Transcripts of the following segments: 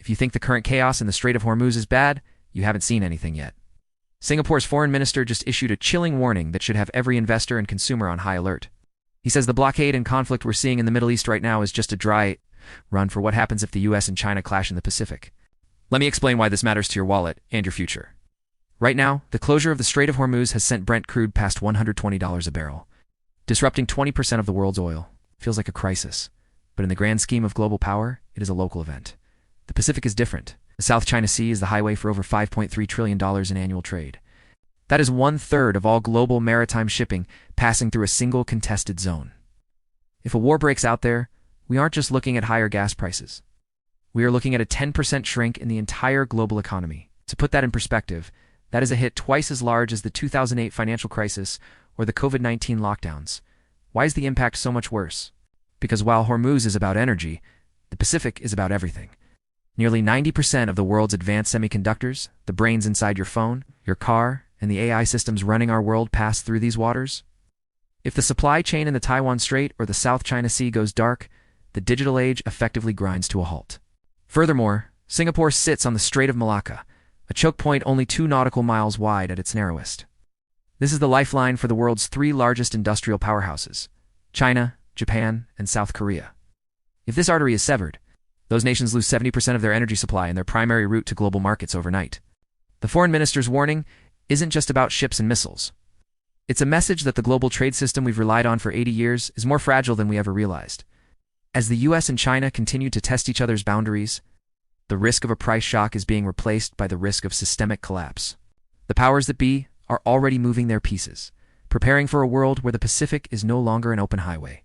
If you think the current chaos in the Strait of Hormuz is bad, you haven't seen anything yet. Singapore's foreign minister just issued a chilling warning that should have every investor and consumer on high alert. He says the blockade and conflict we're seeing in the Middle East right now is just a dry run for what happens if the US and China clash in the Pacific. Let me explain why this matters to your wallet and your future. Right now, the closure of the Strait of Hormuz has sent Brent crude past $120 a barrel, disrupting 20% of the world's oil. Feels like a crisis, but in the grand scheme of global power, it is a local event. The Pacific is different. The South China Sea is the highway for over $5.3 trillion in annual trade. That is 1/3 of all global maritime shipping passing through a single contested zone. If a war breaks out there, we aren't just looking at higher gas prices. We are looking at a 10% shrink in the entire global economy. To put that in perspective, that is a hit twice as large as the 2008 financial crisis or the COVID-19 lockdowns. Why is the impact so much worse? Because while Hormuz is about energy, the Pacific is about everything. Nearly 90% of the world's advanced semiconductors, the brains inside your phone, your car, and the AI systems running our world pass through these waters. If the supply chain in the Taiwan Strait or the South China Sea goes dark, the digital age effectively grinds to a halt. Furthermore, Singapore sits on the Strait of Malacca, a choke point only 2 nautical miles wide at its narrowest. This is the lifeline for the world's 3 largest industrial powerhouses: China, Japan, and South Korea. If this artery is severed, those nations lose 70% of their energy supply and their primary route to global markets overnight. The foreign minister's warning isn't just about ships and missiles. It's a message that the global trade system we've relied on for 80 years is more fragile than we ever realized. As the US and China continue to test each other's boundaries, the risk of a price shock is being replaced by the risk of systemic collapse. The powers that be are already moving their pieces, preparing for a world where the Pacific is no longer an open highway.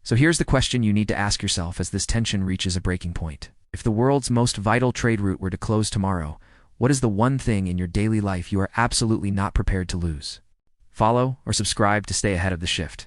So here's the question you need to ask yourself as this tension reaches a breaking point. If the world's most vital trade route were to close tomorrow, what is the one thing in your daily life you are absolutely not prepared to lose? Follow or subscribe to stay ahead of the shift.